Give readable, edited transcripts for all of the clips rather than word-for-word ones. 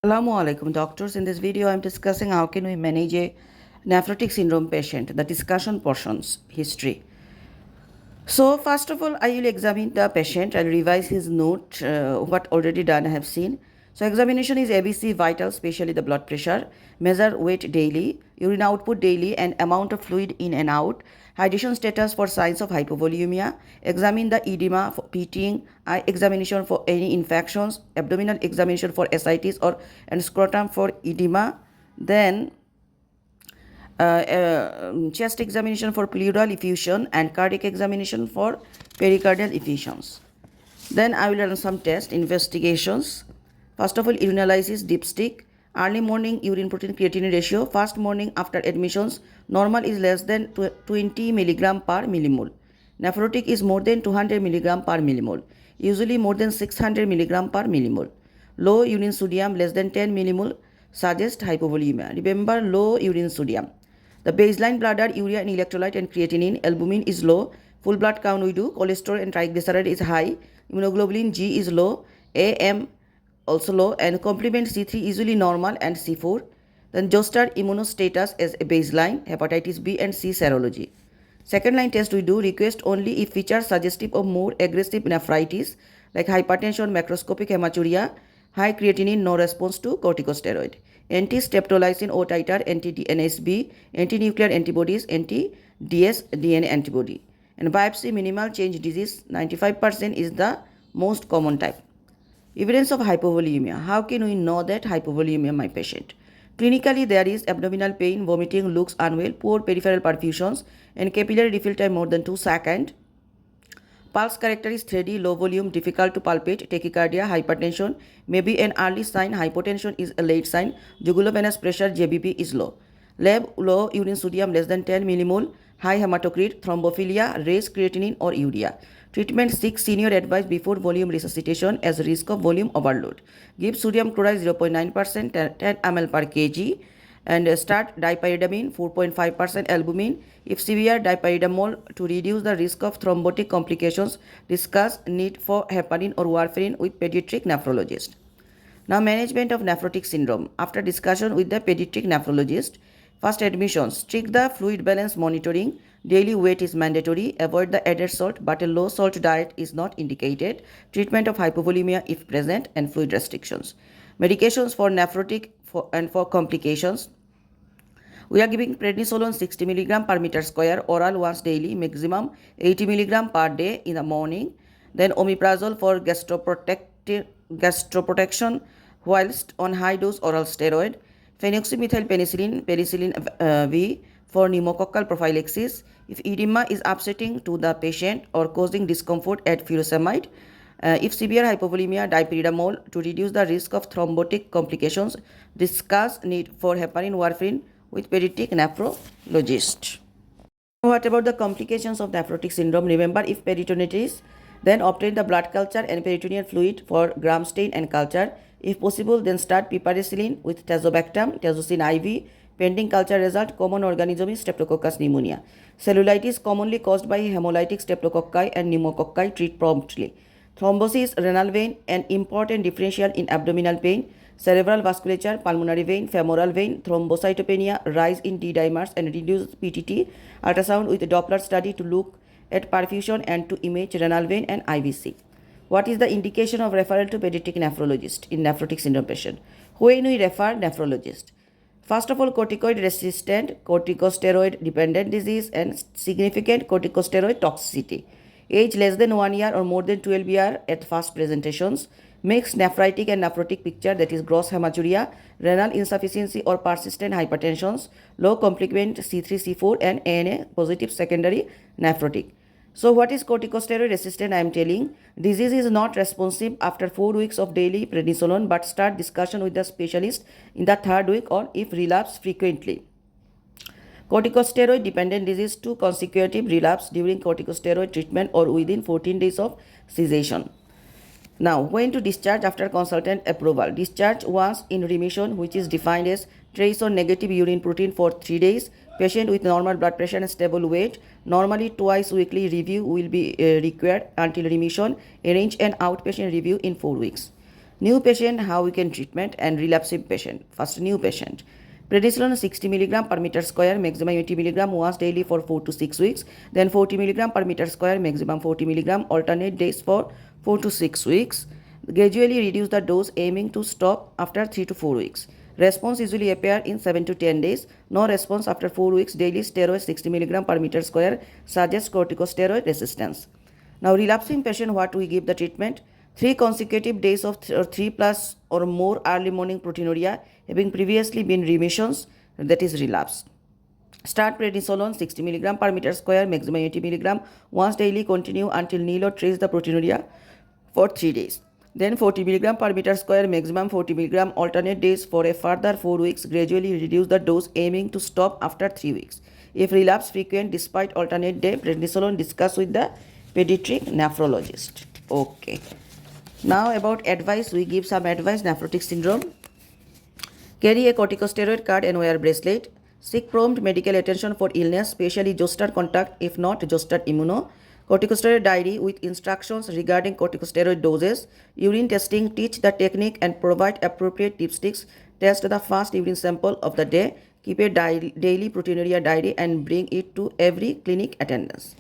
Assalamu alaikum doctors. In this video I am discussing how can we manage a nephrotic syndrome patient, the discussion portions, history. So first of all I will examine the patient. I will revise his note, what already done I have seen. So examination is ABC vital, especially the blood pressure, measure weight daily, urine output daily and amount of fluid in and out, hydration status for signs of hypovolemia, examine the edema for pitting, eye examination for any infections, abdominal examination for ascites or and scrotum for edema, then chest examination for pleural effusion and cardiac examination for pericardial effusions. Then I will run some test investigations. First of all, urinalysis dipstick, early morning urine protein creatinine ratio, first morning after admissions, normal is less than 20 milligram per millimole. Nephrotic is more than 200 milligram per millimole, usually more than 600 milligram per millimole. Low urine sodium less than 10 millimole suggests hypovolemia. Remember, low urine sodium. The baseline bladder urea and electrolyte and creatinine, albumin is low, full blood count we do, cholesterol and triglyceride is high, immunoglobulin G is low, AM also low, and complement C3 usually normal and C4. Then Joestar immunostatus as a baseline, hepatitis B and C serology. Second line test we do request only if features suggestive of more aggressive nephritis like hypertension, macroscopic hematuria, high creatinine, no response to corticosteroid. Anti-streptolysin O titer, anti-DNSB, anti-nuclear antibodies, anti-DS DNA antibody. And biopsy minimal change disease 95% is the most common type. Evidence of hypovolemia. How can we know that hypovolemia my patient? Clinically, there is abdominal pain, vomiting, looks unwell, poor peripheral perfusions, and capillary refill time more than 2 seconds. Pulse character is steady, low volume, difficult to palpate, tachycardia, hypertension may be an early sign, hypotension is a late sign, jugulovenous pressure JBP is low. Lab, low urine sodium less than 10 millimole, high hematocrit, thrombophilia, raised creatinine or urea. Treatment: seek senior advice before volume resuscitation as risk of volume overload. Give sodium chloride 0.9%, 10 ml per kg, and start dipyridamine 4.5% albumin. If severe, dipyridamole to reduce the risk of thrombotic complications. Discuss need for heparin or warfarin with pediatric nephrologist. Now, management of nephrotic syndrome. After discussion with the pediatric nephrologist, first admissions, strict the fluid balance monitoring. Daily weight is mandatory. Avoid the added salt, but a low salt diet is not indicated. Treatment of hypovolemia if present and fluid restrictions. Medications for nephrotic and for complications. We are giving prednisolone 60 mg per meter square oral once daily, maximum 80 mg per day in the morning. Then omeprazole for gastroprotection whilst on high dose oral steroid. Phenoxymethyl penicillin V for pneumococcal prophylaxis. If edema is upsetting to the patient or causing discomfort, add furosemide. If severe hypovolemia, dipyridamole to reduce the risk of thrombotic complications. Discuss need for heparin warfarin with pediatric nephrologist. What about the complications of nephrotic syndrome? Remember, if peritonitis, then obtain the blood culture and peritoneal fluid for gram stain and culture. If possible, then start piperacillin with tazobactam, tazocin IV. Pending culture result, common organism is Streptococcus pneumonia. Cellulitis commonly caused by hemolytic streptococci and pneumococci. Treat promptly. Thrombosis, renal vein, an important differential in abdominal pain. Cerebral vasculature, pulmonary vein, femoral vein, thrombocytopenia, rise in D dimers and reduced PTT. Ultrasound with Doppler study to look at perfusion and to image renal vein and IVC. What is the indication of referral to pediatric nephrologist in nephrotic syndrome patient? When we refer nephrologist? First of all, corticoid resistant, corticosteroid dependent disease and significant corticosteroid toxicity. Age less than 1 year or more than 12 years at first presentations. Mixed nephritic and nephrotic picture, that is gross hematuria, renal insufficiency or persistent hypertensions, low complement C3, C4 and ANA positive secondary nephrotic. So what is corticosteroid resistant? I am telling. Disease is not responsive after 4 weeks of daily prednisolone, but start discussion with the specialist in the 3rd week or if relapse frequently. Corticosteroid dependent disease, 2 consecutive relapse during corticosteroid treatment or within 14 days of cessation. Now, when to discharge after consultant approval? Discharge once in remission, which is defined as trace or negative urine protein for 3 days. Patient with normal blood pressure and stable weight. Normally, twice weekly review will be required until remission. Arrange an outpatient review in 4 weeks. New patient, how we can treatment, and relapsive patient. First, new patient. Prednisolone 60 mg per meter square, maximum 80 mg once daily for 4 to 6 weeks. Then 40 mg per meter square, maximum 40 mg alternate days for 4 to 6 weeks. Gradually reduce the dose, aiming to stop after 3 to 4 weeks. Response usually appear in 7 to 10 days. No response after 4 weeks. Daily steroid 60 mg per meter square suggests corticosteroid resistance. Now, relapsing patient, what we give the treatment? 3 consecutive days of 3 plus or more early morning proteinuria having previously been remissions, that is relapse. Start prednisolone 60 mg per meter square, maximum 80 mg once daily. Continue until nil or trace the proteinuria for 3 days. Then 40 mg per meter square, maximum 40 mg alternate days for a further 4 weeks. Gradually reduce the dose, aiming to stop after 3 weeks. If relapse frequent despite alternate day, prednisolone, discuss with the pediatric nephrologist. Okay. Now about advice, we give some advice. Nephrotic syndrome. Carry a corticosteroid card and wear bracelet. Seek prompt medical attention for illness, especially zoster contact, if not zoster immuno. Corticosteroid diary with instructions regarding corticosteroid doses. Urine testing, teach the technique and provide appropriate dipsticks. Test the first urine sample of the day. Keep a daily proteinuria diary and bring it to every clinic attendance.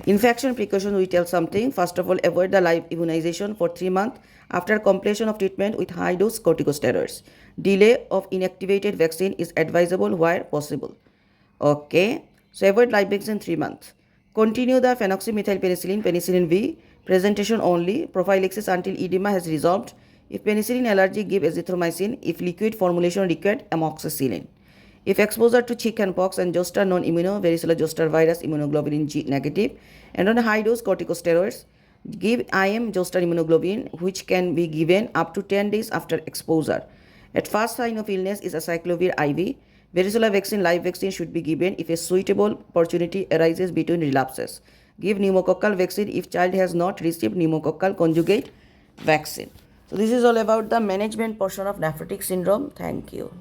Infection precaution, we tell something. First of all, avoid the live immunization for 3 months after completion of treatment with high dose corticosteroids. Delay of inactivated vaccine is advisable where possible. Okay, so avoid live vaccine 3 months. Continue the phenoxymethylpenicillin, penicillin V presentation only. Prophylaxis until edema has resolved. If penicillin allergy, give azithromycin. If liquid formulation required, amoxicillin. If exposure to chickenpox and zoster non-immuno, varicella zoster virus, immunoglobulin G negative, and on high dose corticosteroids, give IM zoster immunoglobulin, which can be given up to 10 days after exposure. At first sign of illness is acyclovir IV. Varicella vaccine, live vaccine should be given if a suitable opportunity arises between relapses. Give pneumococcal vaccine if child has not received pneumococcal conjugate vaccine. So this is all about the management portion of nephrotic syndrome. Thank you.